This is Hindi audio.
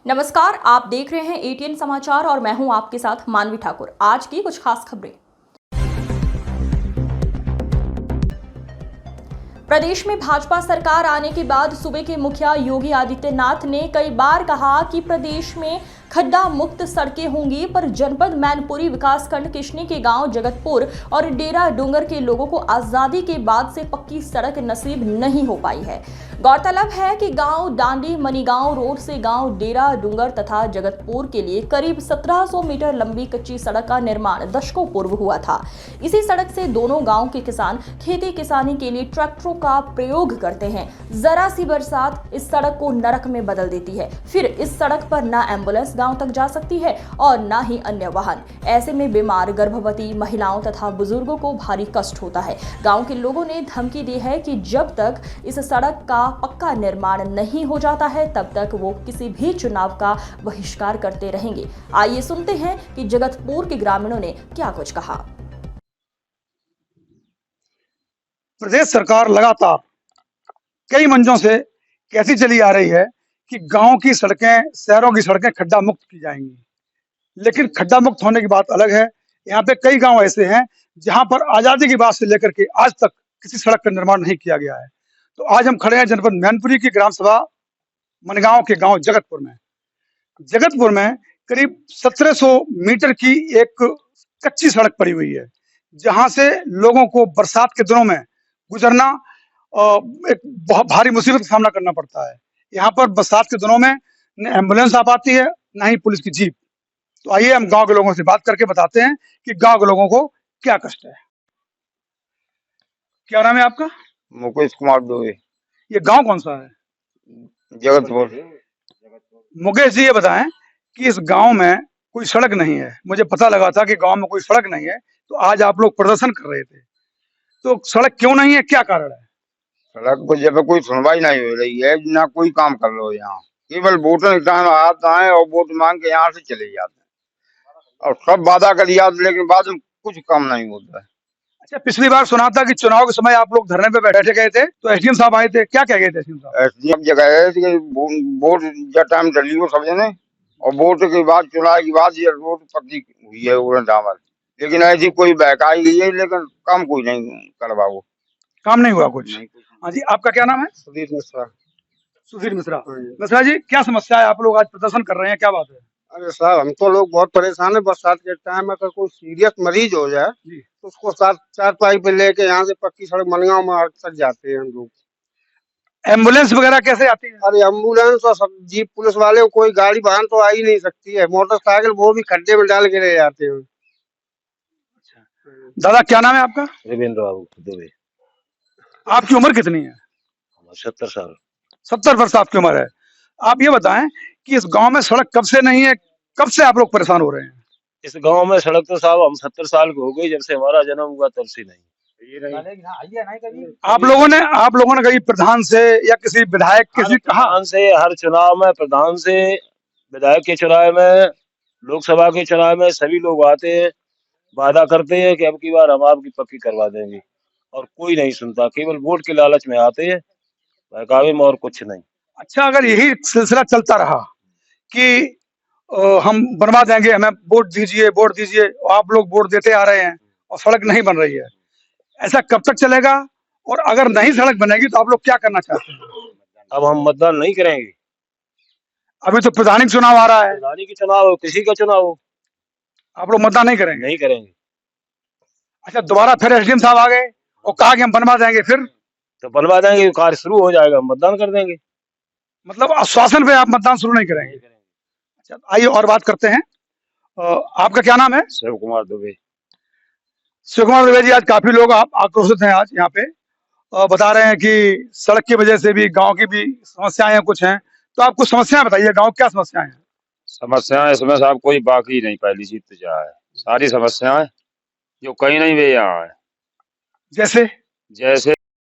नमस्कार, आप देख रहे हैं एटीएन समाचार और मैं हूं आपके साथ मानवी ठाकुर। आज की कुछ खास खबरें। प्रदेश में भाजपा सरकार आने के बाद सूबे के मुखिया योगी आदित्यनाथ ने कई बार कहा कि प्रदेश में खड्डा मुक्त सड़कें होंगी, पर जनपद मैनपुरी विकासखंड किशनी के गांव जगतपुर और डेरा डूंगर के लोगों को आजादी के बाद से पक्की सड़क नसीब नहीं हो पाई है। गौरतलब है कि गांव डांडी मनीगांव रोड से गांव डेरा डूंगर तथा जगतपुर के लिए करीब 1700 मीटर लंबी कच्ची सड़क का निर्माण दशकों पूर्व हुआ था। इसी सड़क से दोनों गांव के किसान खेती किसानी के लिए ट्रैक्टरों का प्रयोग करते हैं। जरा सी बरसात इस सड़क को नरक में बदल देती है। फिर इस सड़क पर ना एम्बुलेंस गांव तक जा सकती है और ना ही अन्य वाहन। ऐसे में बीमार, गर्भवती महिलाओं तथा बुजुर्गों को भारी कष्ट होता है। गांव के लोगों ने धमकी दी है कि जब तक इस सड़क का पक्का निर्माण नहीं हो जाता है तब तक वो किसी भी चुनाव का बहिष्कार करते रहेंगे। आइए सुनते हैं कि जगतपुर के ग्रामीणों ने क्या कुछ कहा। प्रदेश सरकार लगातार कई मंचों से कहती चली आ रही है कि गांव की सड़कें, शहरों की सड़कें खड्डा मुक्त की जाएंगी, लेकिन खड्डा मुक्त होने की बात अलग है। यहाँ पे कई गांव ऐसे हैं जहां पर आजादी की बात से लेकर के आज तक किसी सड़क का निर्माण नहीं किया गया है। तो आज हम खड़े हैं जनपद मैनपुरी की ग्राम सभा मनगांव के गांव जगतपुर में। जगतपुर में करीब 1700 मीटर की एक कच्ची सड़क पड़ी हुई है, जहां से लोगों को बरसात के दिनों में गुजरना एक बहुत भारी मुसीबत का सामना करना पड़ता है। यहाँ पर बरसात के दिनों में न एम्बुलेंस आ पाती है, न ही पुलिस की जीप। तो आइए हम गांव के लोगों से बात करके बताते हैं कि गांव के लोगों को क्या कष्ट है। क्या नाम है आपका? मुकेश कुमार दुबे। ये गांव कौन सा है? जगतपुर। मुकेश जी, ये बताएं कि इस गांव में कोई सड़क नहीं है। मुझे पता लगा था कि गांव में कोई सड़क नहीं है, तो आज आप लोग प्रदर्शन कर रहे थे। तो सड़क क्यों नहीं है, क्या कारण है? सड़क पर जब कोई सुनवाई नहीं हो रही है, ना कोई काम कर लो। यहाँ केवल वोटर टाइम आता है और वोट मांग के यहाँ से चले जाते हैं, और सब वादा कर दिया, लेकिन बाद में कुछ काम नहीं होता है। अच्छा, पिछली बार सुना था कि चुनाव के समय आप लोग धरने पे बैठे गए थे, तो एसडीएम साहब आए थे, क्या कह गए थे एसडीएम साहब? एसडीएम जगह है कि वोट जब टाइम डली हो सब जने, और वोट के बाद चुनाव के बाद ये रोड पक्की हुई है उड़न डामर, लेकिन ऐसी कोई बहकाई गई है, लेकिन काम कोई नहीं करवा वो। काम नहीं हुआ कुछ? हाँ जी, आपका क्या नाम है? सुधीर मिश्रा। सुधीर मिश्रा। मिश्रा जी, क्या समस्या है? आप लोग आज प्रदर्शन कर रहे हैं, क्या बात है? अरे साहब, हम तो लोग बहुत परेशान है। बरसात के टाइम अगर कोई सीरियस मरीज हो जाए तो उसको साथ चार पाई पे लेके यहाँ से पक्की सड़क मनगांव में तक जाते हैं हम लोग। एम्बुलेंस वगैरह कैसे आती है? अरे एम्बुलेंस और सब जीप पुलिस वाले को कोई गाड़ी वाहन तो आ ही नहीं सकती है। मोटरसाइकिल वो भी खड्डे में डाल के ले जाते हैं। दादा, क्या नाम है आपका? रविंद्र बाबू दुबे। आपकी उम्र कितनी है? 70 साल। 70 वर्ष आपकी उम्र है। आप ये बताएं कि इस गांव में सड़क कब से नहीं है, कब से आप लोग परेशान हो रहे हैं? इस गांव में सड़क तो साहब हम 70 साल के हो गए, जब से हमारा जन्म हुआ तब से नहीं। आप लोगों ने कहीं प्रधान से या किसी विधायक किसी कहा? प्रधान से हर चुनाव में, प्रधान से विधायक के चुनाव में, लोकसभा के चुनाव में सभी लोग आते हैं, वादा करते हैं कि अब की बार हम आपकी पक्की करवा देंगे, और कोई नहीं सुनता। केवल वोट के लालच में आते हैं, बहकावे में, और कुछ नहीं। अच्छा, अगर यही सिलसिला चलता रहा कि हम बनवा देंगे, हमें वोट दीजिए, वोट दीजिए, आप लोग वोट देते आ रहे हैं और सड़क नहीं बन रही है, ऐसा कब तक चलेगा? और अगर नहीं सड़क बनेगी तो आप लोग क्या करना चाहते हैं? अब हम मतदान नहीं करेंगे। अभी तो प्रधानी चुनाव आ रहा है। प्रधानी की चुनाव हो, किसी का चुनाव हो, आप लोग मतदान नहीं करेंगे? नहीं करेंगे। अच्छा, दोबारा फिर एसडीएम साहब आ गए और कहा कि हम बनवा देंगे, फिर तो बनवा देंगे, कार्य शुरू हो जाएगा, मतदान कर देंगे। मतलब आश्वासन पे आप मतदान शुरू नहीं करेंगे? अच्छा, आइए और बात करते हैं। आपका क्या नाम है? शिव कुमार दुबे। शिव कुमार दुबे जी, आज काफी लोग आप आक्रोशित हैं आज यहाँ पे, बता रहे हैं कि सड़क की वजह से भी गांव की भी समस्याएं कुछ हैं। तो आप कुछ समस्याएं बताइए, गांव क्या समस्याएं हैं? समस्याएं इसमें साहब कोई बाकी नहीं, पहली चीज तो क्या है, सारी समस्याएं जो कहीं नहीं वे यहाँ है। जैसे जैसे